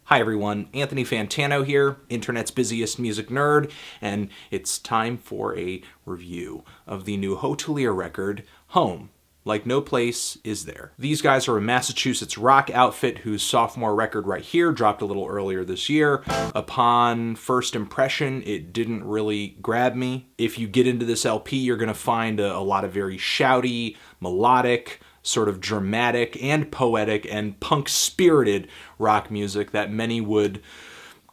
Hi everyone, Anthony Fantano here, internet's busiest music nerd, and it's time for a review of the new Hotelier record, Home. Like NoPlace is there. These guys are a Massachusetts rock outfit whose sophomore record right here dropped a little earlier this year. Upon first impression, it didn't really grab me. If you get into this LP, you're gonna find a lot of very shouty, melodic, sort of dramatic and poetic and punk-spirited rock music that many would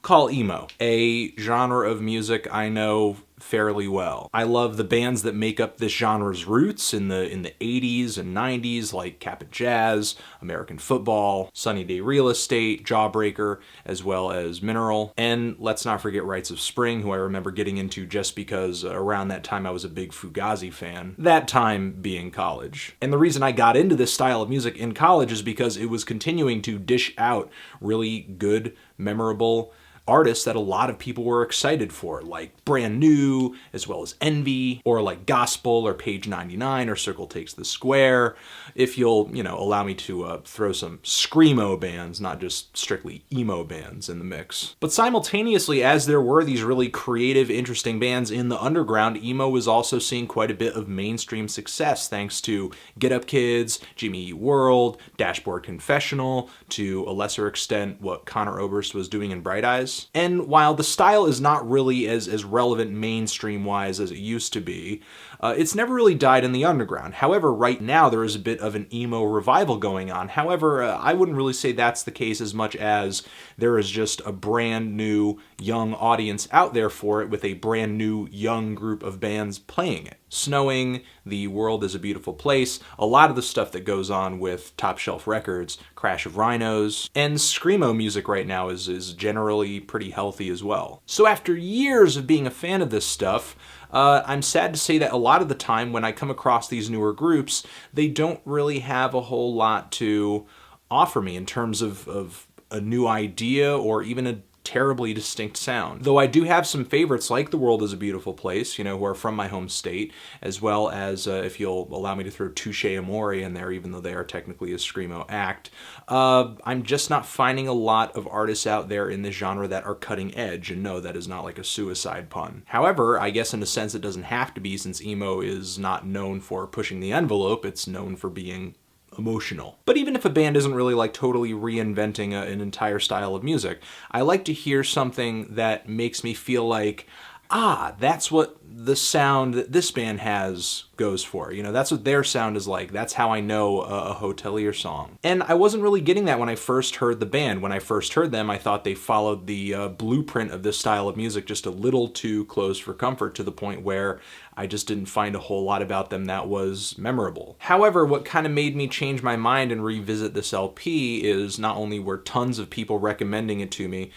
call emo, a genre of music I know fairly well. I love the bands that make up this genre's roots in the 80s and 90s, like Cap'n Jazz, American Football, Sunny Day Real Estate, Jawbreaker, as well as Mineral. And let's not forget Rites of Spring, who I remember getting into just because around that time I was a big Fugazi fan, that time being college. And the reason I got into this style of music in college is because it was continuing to dish out really good, memorable artists that a lot of people were excited for, like Brand New, as well as Envy, or like Gospel, or Page 99, or Circle Takes the Square. If you'll, allow me to throw some screamo bands, not just strictly emo bands in the mix. But simultaneously, as there were these really creative, interesting bands in the underground, emo was also seeing quite a bit of mainstream success, thanks to Get Up Kids, Jimmy Eat World, Dashboard Confessional, to a lesser extent what Conor Oberst was doing in Bright Eyes. And while the style is not really as relevant mainstream-wise as it used to be, it's never really died in the underground. However, right now there is a bit of an emo revival going on. However, I wouldn't really say that's the case as much as there is just a brand new young audience out there for it with a brand new young group of bands playing it. Snowing, The World is a Beautiful Place, a lot of the stuff that goes on with Top Shelf Records, Crash of Rhinos, and screamo music right now is generally pretty healthy as well. So after years of being a fan of this stuff, I'm sad to say that a lot of the time when I come across these newer groups, they don't really have a whole lot to offer me in terms of a new idea or even a terribly distinct sound. Though I do have some favorites like The World is a Beautiful Place, who are from my home state, as well as, if you'll allow me to throw Touche Amore in there, even though they are technically a screamo act. I'm just not finding a lot of artists out there in this genre that are cutting edge, and no, that is not like a suicide pun. However, I guess in a sense it doesn't have to be, since emo is not known for pushing the envelope, it's known for being emotional. But even if a band isn't really like totally reinventing an entire style of music, I like to hear something that makes me feel like, that's what the sound that this band has goes for. That's what their sound is like. That's how I know a Hotelier song. And I wasn't really getting that when I first heard the band. When I first heard them, I thought they followed the blueprint of this style of music just a little too close for comfort, to the point where I just didn't find a whole lot about them that was memorable. However, what kind of made me change my mind and revisit this LP is not only were tons of people recommending it to me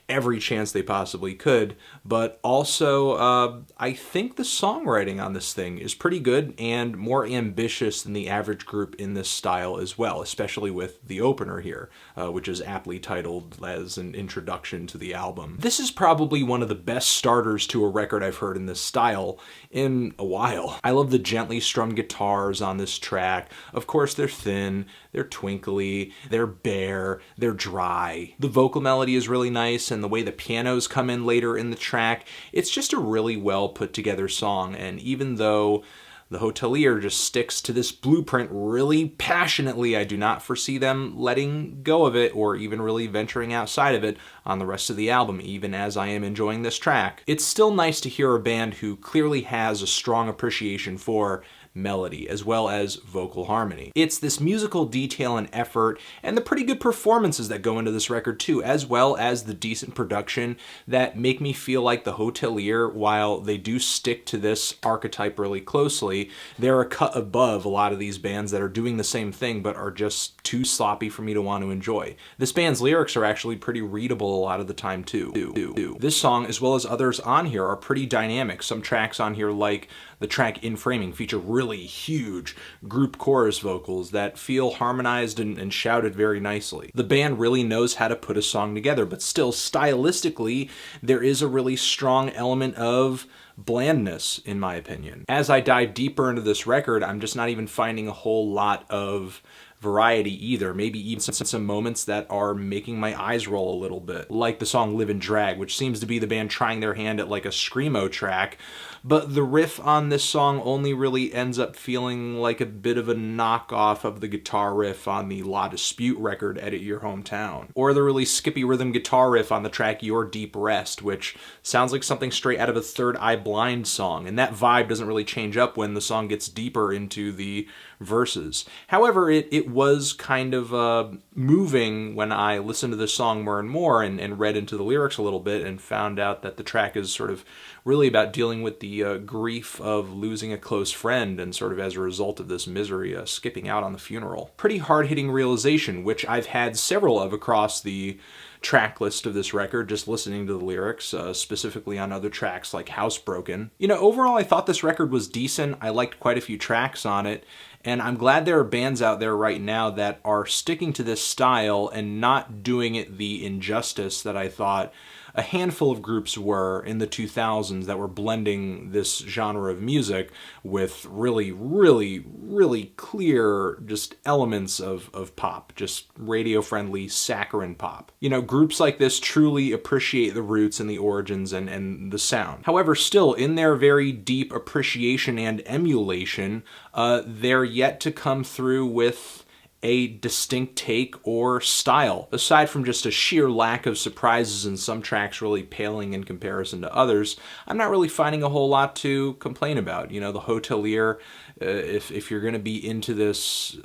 every chance they possibly could, but also I think the songwriting on this thing is pretty good and more ambitious than the average group in this style as well, especially with the opener here, which is aptly titled as an introduction to the album. This is probably one of the best starters to a record I've heard in this style in a while. I love the gently strummed guitars on this track. Of course, they're thin, they're twinkly, they're bare, they're dry. The vocal melody is really nice, and the way the pianos come in later in the track, it's just a really well put together song. And even though the Hotelier just sticks to this blueprint really passionately, I do not foresee them letting go of it or even really venturing outside of it on the rest of the album, even as I am enjoying this track. It's still nice to hear a band who clearly has a strong appreciation for melody as well as vocal harmony. It's this musical detail and effort and the pretty good performances that go into this record too, as well as the decent production that make me feel like the Hotelier, while they do stick to this archetype really closely, they're a cut above a lot of these bands that are doing the same thing but are just too sloppy for me to want to enjoy. This band's lyrics are actually pretty readable a lot of the time too. This song, as well as others on here, are pretty dynamic. Some tracks on here, like the track In Framing, feature really huge group chorus vocals that feel harmonized and shouted very nicely. The band really knows how to put a song together, but still, stylistically, there is a really strong element of blandness, in my opinion. As I dive deeper into this record, I'm just not even finding a whole lot of variety either. Maybe even some moments that are making my eyes roll a little bit, like the song Live and Drag, which seems to be the band trying their hand at like a screamo track, but the riff on this song only really ends up feeling like a bit of a knockoff of the guitar riff on the La Dispute record, Edit Your Hometown, or the really skippy rhythm guitar riff on the track Your Deep Rest, which sounds like something straight out of a Third Eye Blind song, and that vibe doesn't really change up when the song gets deeper into the verses. However, it was kind of moving when I listened to this song more and more and read into the lyrics a little bit and found out that the track is sort of really about dealing with the grief of losing a close friend and sort of as a result of this misery, skipping out on the funeral. Pretty hard-hitting realization, which I've had several of across the track list of this record, just listening to the lyrics, specifically on other tracks like Housebroken. You know, overall I thought this record was decent. I liked quite a few tracks on it, and I'm glad there are bands out there right now that are sticking to this style and not doing it the injustice that I thought a handful of groups were in the 2000s that were blending this genre of music with really, really, really clear just elements of pop, just radio-friendly saccharine pop. You know, groups like this truly appreciate the roots and the origins and the sound. However, still, in their very deep appreciation and emulation, they're yet to come through with a distinct take or style. Aside from just a sheer lack of surprises and some tracks really paling in comparison to others, I'm not really finding a whole lot to complain about. You know, the Hotelier, if you're going to be into this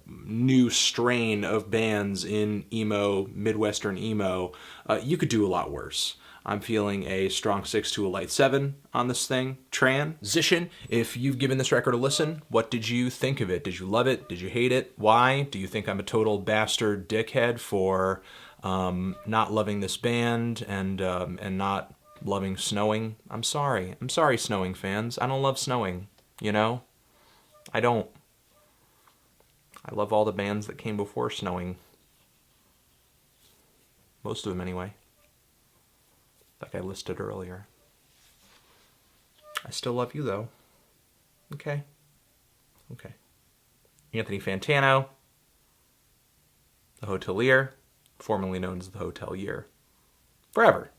new strain of bands in emo, Midwestern emo, you could do a lot worse. I'm feeling a strong 6 to a light 7 on this thing. Transition. If you've given this record a listen, what did you think of it? Did you love it? Did you hate it? Why? Do you think I'm a total bastard dickhead for not loving this band and not loving Snowing? I'm sorry. I'm sorry, Snowing fans. I don't love Snowing, you know? I don't. I love all the bands that came before Snowing. Most of them, anyway. Like I listed earlier. I still love you, though. Okay. Okay. Anthony Fantano, the Hotelier, formerly known as the Hotelier. Forever.